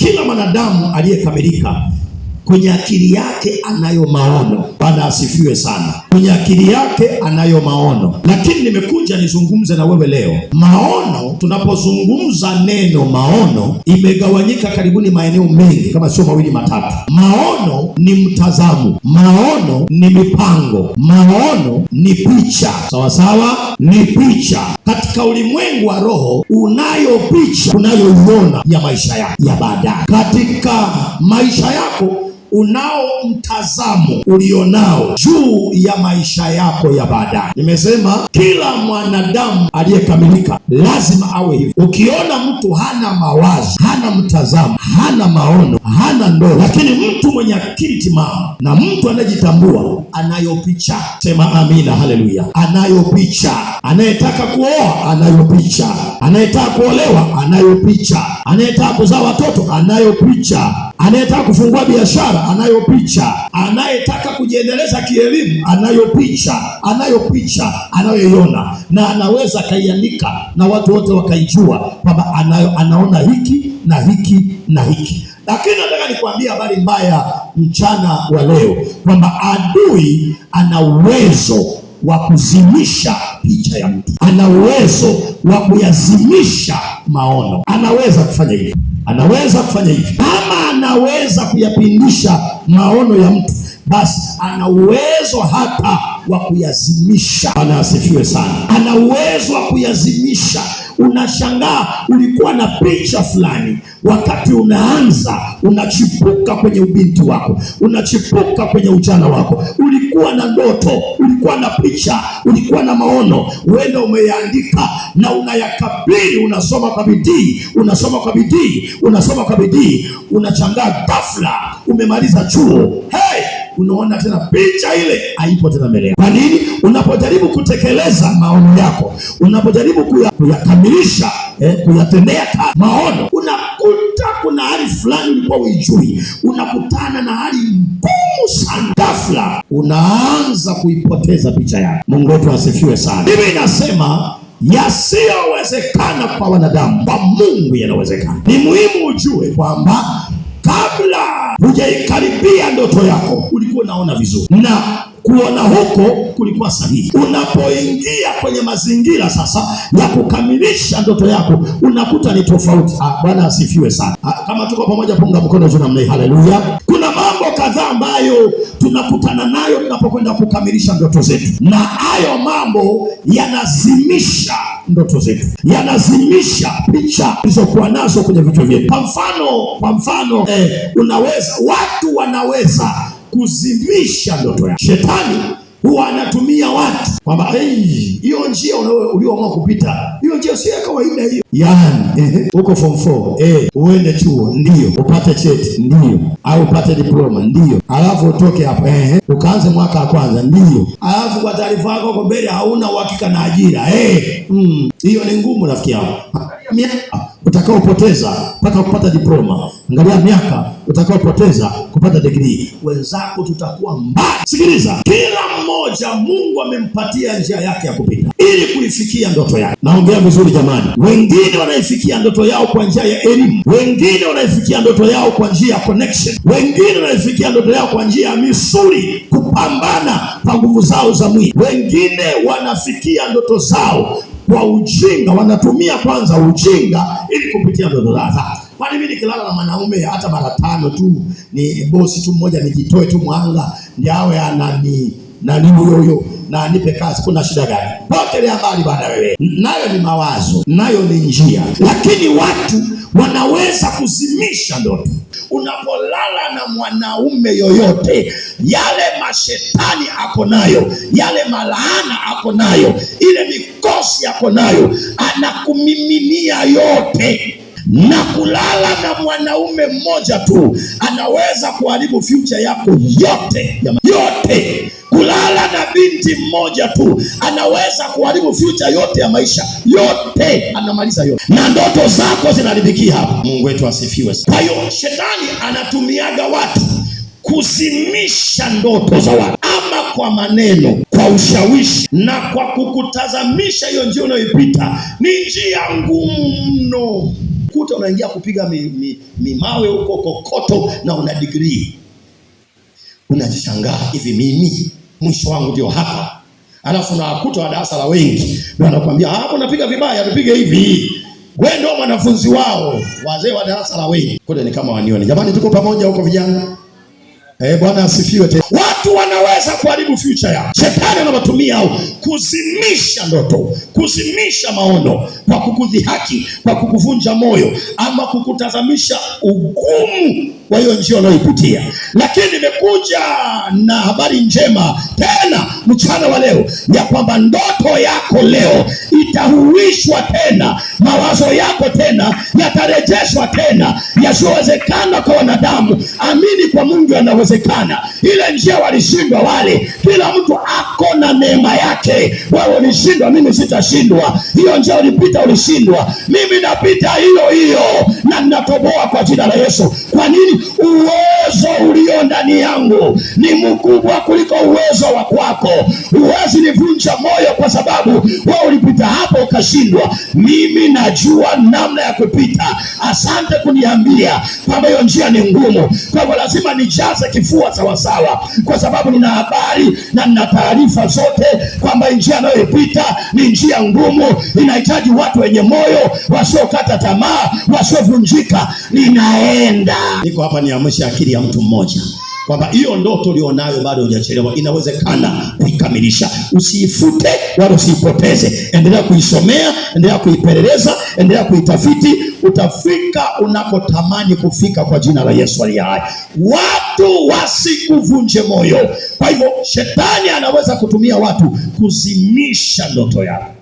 Kila mwanadamu aliyekamilika kwenye akili yake anayo maono. Bwana asifiwe sana. Kwenye akili yake anayo maono, lakini nimekuja nizungumze na wewe leo. Maono, tunapozungumza neno maono, imegawanyika karibuni maeneo mengi, kama sio mawili matatu. Maono ni mtazamo, maono ni mipango, maono ni picha. Sawa sawa, ni picha. Katika ulimwengu wa roho unayo picha unayoiona ya maisha yako ya baadaye. Katika maisha yako unao mtazamo ulionao juu ya maisha yako ya baadaye. Nimesema kila mwanadamu aliyekamilika lazima awe hivyo. Ukiona mtu hana mawazo, hana mtazamo, hana maono, hana ndoto, lakini mtu mwenye akili timamu na mtu anayejitambua anayo picha. Sema amina, haleluya. Anayo picha. Anayetaka kuoa anayo picha, anayetaka kuolewa anayo picha, anayetaka kuzaa watoto anayo picha, anayetaka kufungua biashara anayo picha, anayetaka kujiendeleza kielimu anayo picha, anayoiona na anaweza akaiandika na watu wote wakaijua kwamba anaona hiki na hiki na hiki. Lakini nataka nikwambie habari mbaya mchana wa leo kwamba adui ana uwezo wa kuzimisha picha ya mtu, ana uwezo wa kuyazimisha maono. Anaweza kufanya hivi, anaweza kufanya hivi. Kama anaweza kuyapindisha maono ya mtu, basi ana uwezo hata wa kuyazimisha. Bwana asifiwe sana. Ana uwezo wa kuyazimisha. Unashangaa ulikuwa na picha fulani, wakati unaanza unachipuka kwenye ubinti wako, unachipuka kwenye ujana wako, ulikuwa na ndoto, ulikuwa na picha, ulikuwa na maono, wewe umeyaandika na unayakabili, unasoma kwa bidii, unashangaa ghafla umemaliza chuo, unaona tena picha ile haipo tena mbele yako. Kwa nini? Unapojaribu kutekeleza maono yako, unapojaribu kuyakamilisha, kuyatendea kazi maono, unakuta kuna hali fulani ulikuwa huijui, unakutana na hali ngumu sana, ghafla unaanza kuipoteza picha yako. Mungu wetu asifiwe sana. Biblia inasema yasiyowezekana kwa wanadamu kwa Mungu yanawezekana. Ni muhimu ujue kwamba kabla hujaikaribia ndoto yako ulikuwa unaona vizuri, na kuona huko kulikuwa sahihi. Unapoingia kwenye mazingira sasa ya kukamilisha ndoto yako unakuta ni tofauti. Bwana asifiwe sana. Kama tuko pamoja, punga mkono juu namna hii, haleluya. Kuna mambo kadhaa ambayo tunakutana nayo tunapokwenda kukamilisha ndoto zetu, na hayo mambo yanazimisha ndoto zetu, yanazimisha picha tulizokuwa nazo kwenye vichwa vyetu. Kwa mfano watu wanaweza kuzimisha ndoto yako. Shetani huwa anatumia watu kwamba hiyo njia ulioamua kupita, hiyo njia sio kawaida hiyo. Yaani uko form 4, uende chuo ndio, upate cheti ndio, au upate diploma ndio, alafu utoke hapa ukaanze mwaka wa kwanza ndio, alafu kwa taarifa yako kwa mbele hauna uhakika na ajira. Hiyo ni ngumu rafiki yangu. Utakaopoteza mpaka kupata diploma, angalia miaka utakaopoteza kupata degree. Wenzako tutakuwa mbali. Sikiliza, kila mmoja Mungu amempatia njia yake ya kupita ili kuifikia ndoto yake. Naongea vizuri jamani. Wengine wanaifikia ndoto yao kwa njia ya elimu, wengine wanaifikia ndoto yao kwa njia ya connection, wengine wanaifikia ndoto yao kwa njia ya misuli, kupambana kwa nguvu zao za mwili, wengine wanafikia ndoto zao kwa ujinga, wanatumia kwanza ujinga ili kupitia ndoto zao. Kwani mimi nikilala na mwanaume hata mara 5 tu, ni bosi tu mmoja nijitoe tu mwanga ndio awe nani huyo na anipe kazi, kuna shida gani? Potelea mbali bwana wewe. Nayo ni mawazo, nayo ni njia, lakini watu wanaweza kuzimisha ndoto. Unapolala na mwanaume yoyote, yale mashetani ako nayo, yale malaana ako nayo, ile mikosi ako nayo, anakumiminia yote. Na kulala na mwanaume mmoja tu anaweza kuharibu future yako yote. Kulala na binti mmoja tu anaweza kuharibu future yote ya maisha yote, anamaliza yote na ndoto zako zinaharibikia hapa. Mungu wetu asifiwe. Kwa hiyo shetani anatumiaga watu kuzimisha ndoto za watu, ama kwa maneno, kwa ushawishi na kwa kukutazamisha hiyo njia unayoipita ni njia ngumu mno. akikukuta unaingia kupiga mawe huko kokoto na una degree, unajishangaa, hivi mimi mwisho wangu ndio hapa? Alafu unakuta wa darasa la wengi ndio anakuambia hapo napiga vibaya, tupige hivi. Wewe ndio mwanafunzi wao, wazee wa darasa la wengi. Kule ni kama wanione. Jamani, tuko pamoja huko vijana? Bwana asifiwe tena. Watu wanaweza kuharibu future yao. Shetani anawatumia kuzimisha ndoto, kuzimisha maono, kwa kukudhihaki, kwa kukuvunja moyo, ama kukutazamisha ugumu wa hiyo njia unayoipitia. Lakini nimekuja na habari njema tena mchana wa leo, ya kwamba ndoto yako leo itahuishwa tena, mawazo yako tena yatarejeshwa tena. Yasiyowezekana kwa wanadamu, amini kwa Mungu anawezekana. Ile njia walishindwa wale, kila mtu ako na neema yake. Wewe ulishindwa, mimi sitashindwa. Hiyo njia ulipita, ulishindwa, mimi napita hiyo hiyo na ninatoboa kwa jina la Yesu. Kwa nini? Uwezo ulio ndani yangu ni mkubwa kuliko uwezo wa kwako. Huwezi nivunja moyo kwa sababu wewe ulipita hapo ukashindwa. Mimi najua namna ya kupita. Asante kuniambia kwamba hiyo njia ni ngumu. Kwa hivyo lazima nijaze kifua sawasawa, kwa sababu nina habari na nina taarifa zote kwamba njia anayoipita ni njia ngumu. Inahitaji watu wenye moyo, wasiokata tamaa, wasiovunjika. Niko hapa niamshe akili ya mtu mmoja kwamba hiyo ndoto ulionayo bado hujachelewa, inawezekana kuikamilisha. Usiifute wala usiipoteze. Endelea kuisomea, endelea kuipeleleza, endelea kuitafiti. Utafika unakotamani kufika kwa jina la Yesu aliye hai. Watu wasikuvunje moyo. Kwa hivyo shetani anaweza kutumia watu kuzimisha ndoto yako.